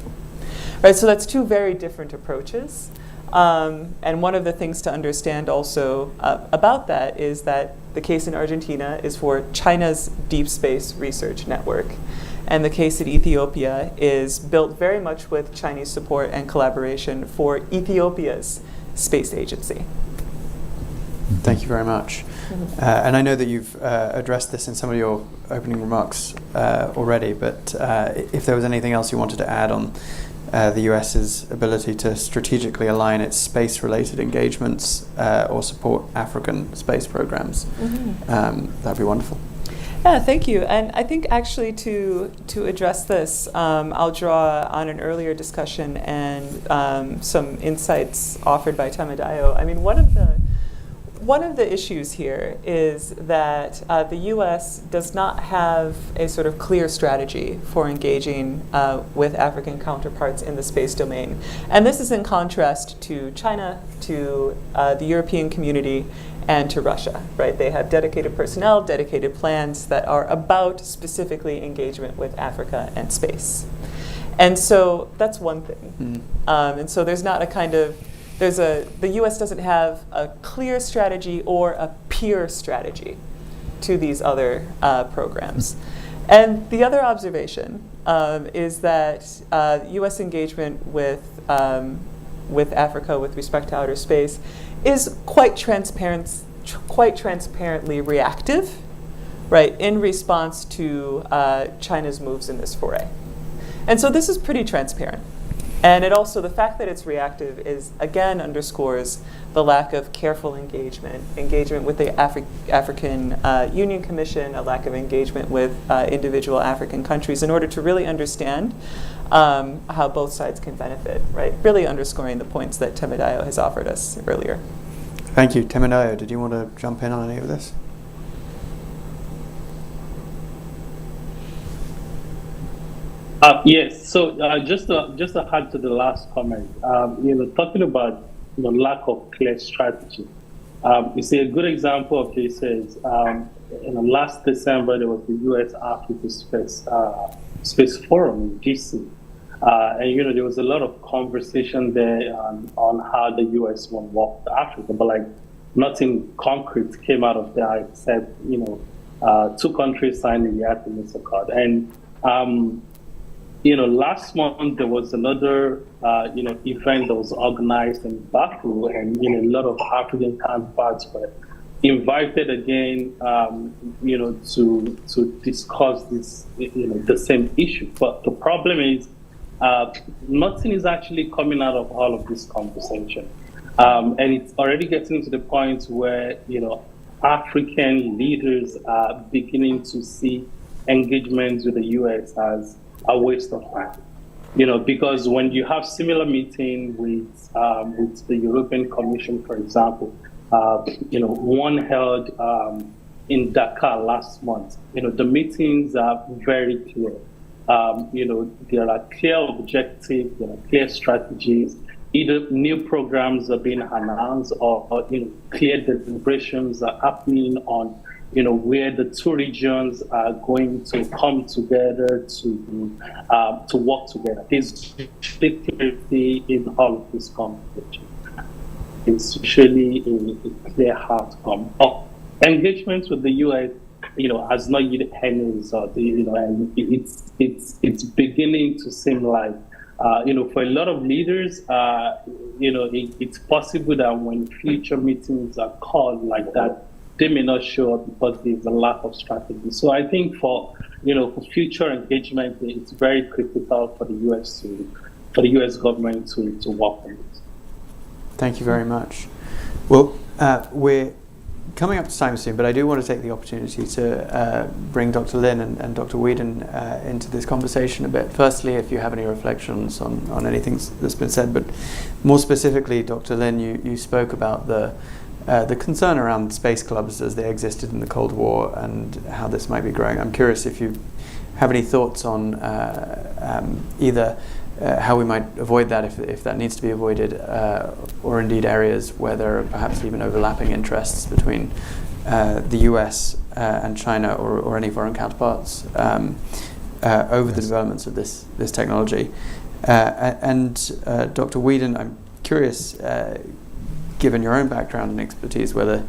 Right, so that's two very different approaches. And one of the things to understand also about that is that the case in Argentina is for China's deep space research network. And the case in Ethiopia is built very much with Chinese support and collaboration for Ethiopia's space agency. Thank you very much. And I know that you've addressed this in some of your opening remarks already, but if there was anything else you wanted to add on the US's ability to strategically align its space-related engagements or support African space programs, that'd be wonderful. Yeah, thank you. And I think actually to address this, I'll draw on an earlier discussion and some insights offered by Temidayo. I mean, one of the issues here is that the U.S. does not have a sort of clear strategy for engaging with African counterparts in the space domain. And this is in contrast to China, to the European community, and to Russia, right? They have dedicated personnel, dedicated plans that are about specifically engagement with Africa and space. And so that's one thing. And so there's not a kind of the U.S. doesn't have a clear strategy or a peer strategy to these other programs. And the other observation is that U.S. engagement with Africa with respect to outer space is quite transparently reactive, right, in response to China's moves in this foray. And so this is pretty transparent. And it also, the fact that it's reactive is, again, underscores the lack of careful engagement with the African Union Commission, a lack of engagement with individual African countries in order to really understand how both sides can benefit, right? Really underscoring the points that Temidayo has offered us earlier. Thank you. Temidayo, did you want to jump in on any of this? Yes. So just to add to the last comment, talking about the lack of clear strategy. You see, a good example of this is last December there was the U.S. Africa Space Forum in DC, and there was a lot of conversation there on how the U.S. will work with Africa, but nothing concrete came out of that except two countries signing the Artemis Accord. And last month there was another, event that was organized in Baku, and a lot of African counterparts were invited again, to discuss this, the same issue. But the problem is, nothing is actually coming out of all of this conversation, and it's already getting to the point where African leaders are beginning to see engagements with the U.S. as a waste of time. Because when you have similar meeting with the European Commission, for example, one held in Dakar last month, the meetings are very clear. There are clear objectives, there are clear strategies. Either new programs are being announced or clear deliberations are happening on where the two regions are going to come together to work together. There's clarity in all of this conversation. It's usually a clear outcome. Engagement with the U.S. has not yet any result. And it's beginning to seem like for a lot of leaders, it's possible that when future meetings are called like that, they may not show up because there's a lack of strategy. So I think for future engagement, it's very critical for the U.S. government to work on this. Thank you very much. Well, we're coming up to time soon, but I do want to take the opportunity to bring Dr. Lin and Dr. Weeden into this conversation a bit. Firstly, if you have any reflections on anything that's been said, but more specifically, Dr. Lin, you spoke about the concern around space clubs as they existed in the Cold War and how this might be growing. I'm curious if you have any thoughts on either how we might avoid that if that needs to be avoided, or indeed areas where there are perhaps even overlapping interests between the US and China or any foreign counterparts over the developments of this technology. And Dr. Weeden, I'm curious, given your own background and expertise, whether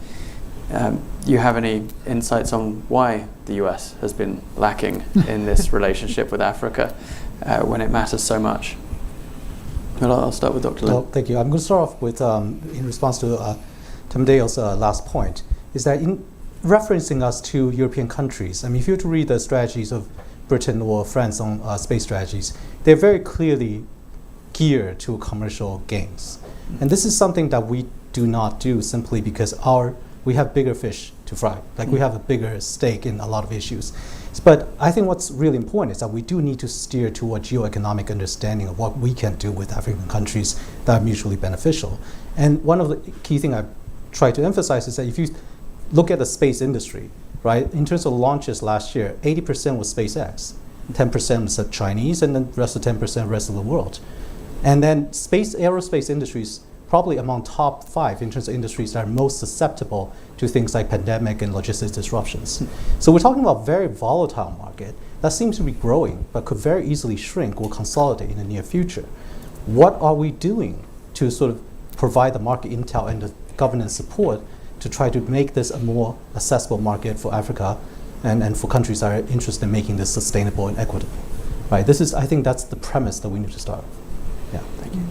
you have any insights on why the US has been lacking in this relationship with Africa when it matters so much. Well, I'll start with Dr. Lin. Well, thank you. I'm going to start off with, in response to Temidayo's last point, is that in referencing us to European countries, I mean, if you were to read the strategies of Britain or France on space strategies, they're very clearly geared to commercial gains. And this is something that we do not do simply because we have bigger fish to fry. Like we have a bigger stake in a lot of issues. But I think what's really important is that we do need to steer to a geoeconomic understanding of what we can do with African countries that are mutually beneficial. And one of the key things I've tried to emphasize is that if you look at the space industry, right, in terms of launches last year, 80% was SpaceX, 10% was the Chinese, and then the rest of 10% rest of the world. And then aerospace industries probably among top 5 in terms of industries that are most susceptible to things like pandemic and logistics disruptions. So we're talking about a very volatile market that seems to be growing, but could very easily shrink or consolidate in the near future. What are we doing to sort of provide the market intel and the governance support to try to make this a more accessible market for Africa and for countries that are interested in making this sustainable and equitable? Right. I think that's the premise that we need to start. Yeah. Thank you.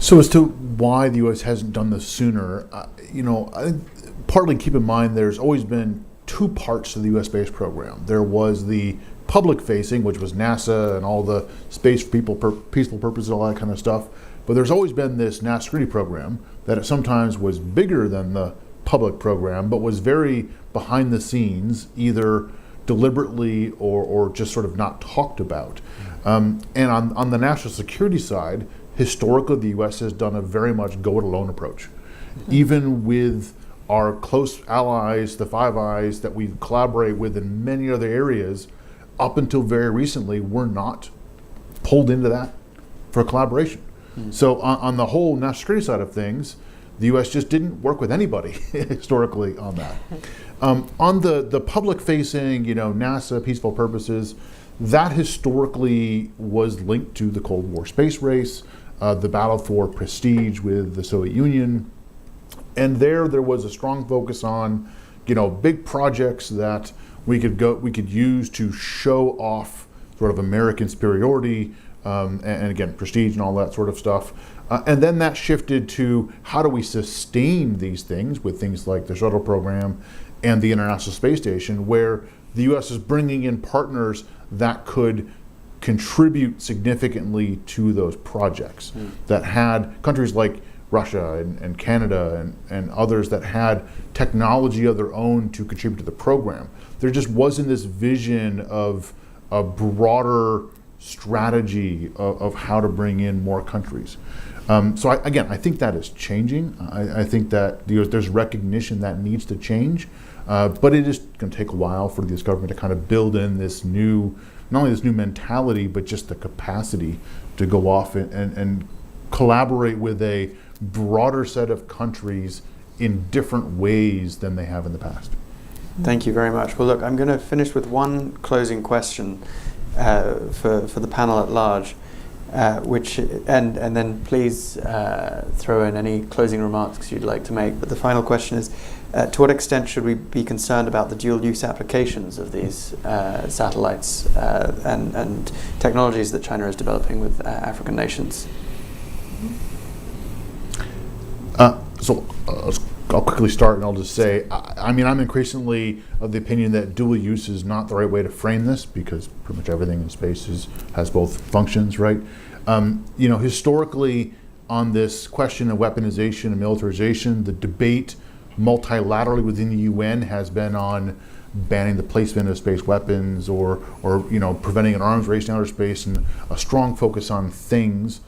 So as to why the U.S. hasn't done this sooner, I think partly keep in mind there's always been 2 parts to the U.S. space program. There was the public-facing, which was NASA and all the space for peaceful purposes, all that kind of stuff. But there's always been this national security program that it sometimes was bigger than the public program, but was very behind the scenes, either deliberately or just sort of not talked about. And on the national security side, historically, the U.S. has done a very much go-it-alone approach. Even with our close allies, the Five Eyes, that we collaborate with in many other areas, up until very recently, we're not pulled into that for collaboration. So on the whole national security side of things, the U.S. just didn't work with anybody historically on that. On the public-facing, NASA, peaceful purposes, that historically was linked to the Cold War space race, the battle for prestige with the Soviet Union. And there was a strong focus on, big projects that we could use to show off sort of American superiority, and again, prestige and all that sort of stuff. And then that shifted to how do we sustain these things with things like the shuttle program and the International Space Station, where the U.S. is bringing in partners that could contribute significantly to those projects, that had countries like Russia and Canada and others that had technology of their own to contribute to the program. There just wasn't this vision of a broader strategy of how to bring in more countries. So I think that is changing. I think that there's recognition that needs to change, but it is going to take a while for this government to kind of build in this new, not only this new mentality, but just the capacity to go off and collaborate with a broader set of countries in different ways than they have in the past. Thank you very much. Well, look, I'm going to finish with one closing question for the panel at large, and then please throw in any closing remarks you'd like to make. But the final question is, to what extent should we be concerned about the dual-use applications of these satellites and technologies that China is developing with African nations? I'll quickly start, and I'll just say, I'm increasingly of the opinion that dual use is not the right way to frame this, because pretty much everything in space has both functions, right? Historically, on this question of weaponization and militarization, the debate multilaterally within the UN has been on banning the placement of space weapons or preventing an arms race in outer space, and a strong focus on things,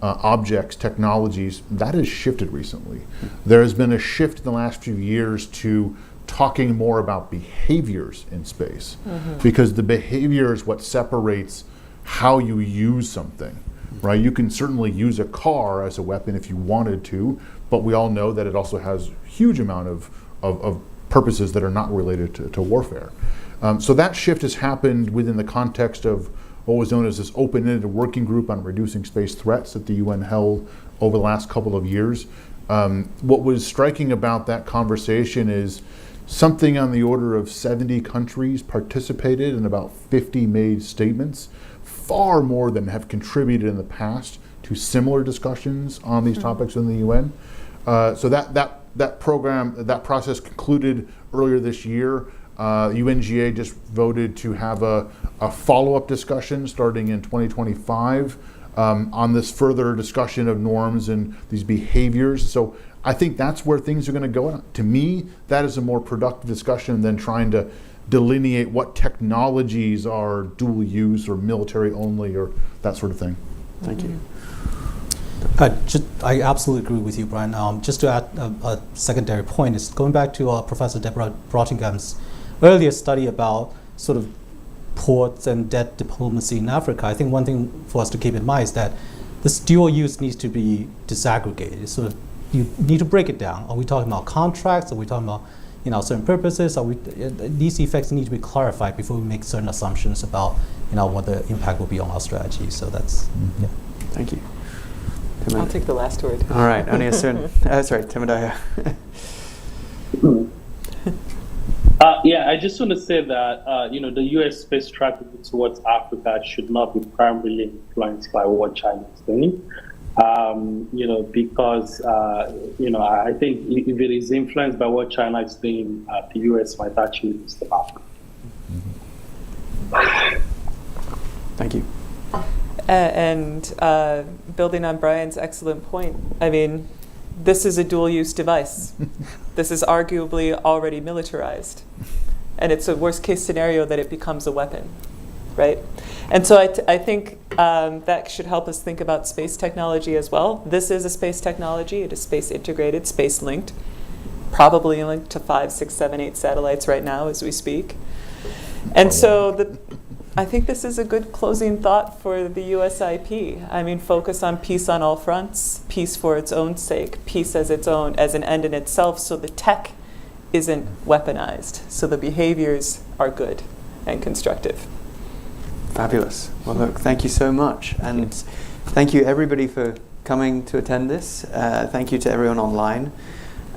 objects, technologies. That has shifted recently. There has been a shift in the last few years to talking more about behaviors in space, because the behavior is what separates how you use something, right? You can certainly use a car as a weapon if you wanted to, but we all know that it also has huge amount of purposes that are not related to warfare. So that shift has happened within the context of what was known as this open-ended working group on reducing space threats that the UN held over the last couple of years. What was striking about that conversation is something on the order of 70 countries participated and about 50 made statements, far more than have contributed in the past to similar discussions on these topics in the UN. So that program, that process concluded earlier this year. UNGA just voted to have a follow-up discussion starting in 2025 on this further discussion of norms and these behaviors. So I think that's where things are going to go. To me, that is a more productive discussion than trying to delineate what technologies are dual use or military only or that sort of thing. Thank you. I absolutely agree with you, Brian. Just to add a secondary point is going back to Professor Deborah Brottingham's earlier study about sort of ports and debt diplomacy in Africa. I think one thing for us to keep in mind is that this dual use needs to be disaggregated. Sort of, you need to break it down. Are we talking about contracts? Are we talking about certain purposes? These effects need to be clarified before we make certain assumptions about what the impact will be on our strategy. So that's yeah. Thank you. I'll take the last word. All right, Oniosun. Sorry, Temidayo. I just want to say that the U.S. space strategy towards Africa should not be primarily influenced by what China is doing. Because I think if it is influenced by what China is doing, the U.S. might actually lose the battle. Thank you. And building on Brian's excellent point, this is a dual-use device. This is arguably already militarized. And it's a worst-case scenario that it becomes a weapon, right? And so I think that should help us think about space technology as well. This is a space technology. It is space-integrated, space-linked, probably linked to 5, 6, 7, 8 satellites right now as we speak. And so I think this is a good closing thought for the USIP. Focus on peace on all fronts, peace for its own sake, peace as an end in itself, so the tech isn't weaponized, so the behaviors are good and constructive. Fabulous. Well, look, thank you so much. And thank you, everybody, for coming to attend this. Thank you to everyone online.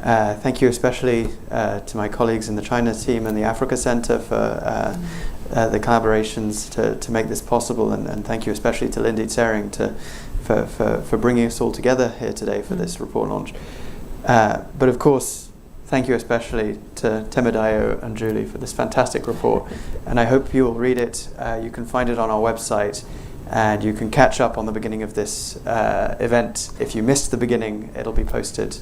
Thank you especially to my colleagues in the China team and the Africa Center for the collaborations to make this possible, and thank you especially to Lyndi Tsering for bringing us all together here today for this report launch. But of course, thank you especially to Temidayo and Julie for this fantastic report, and I hope you'll read it. You can find it on our website, and you can catch up on the beginning of this event. If you missed the beginning, it'll be posted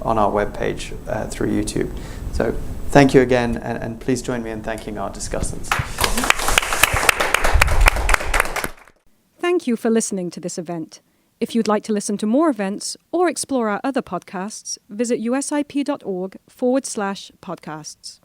on our webpage through YouTube. So thank you again, and please join me in thanking our discussants. thank you for listening to this event. If you'd like to listen to more events or explore our other podcasts, visit usip.org/podcasts.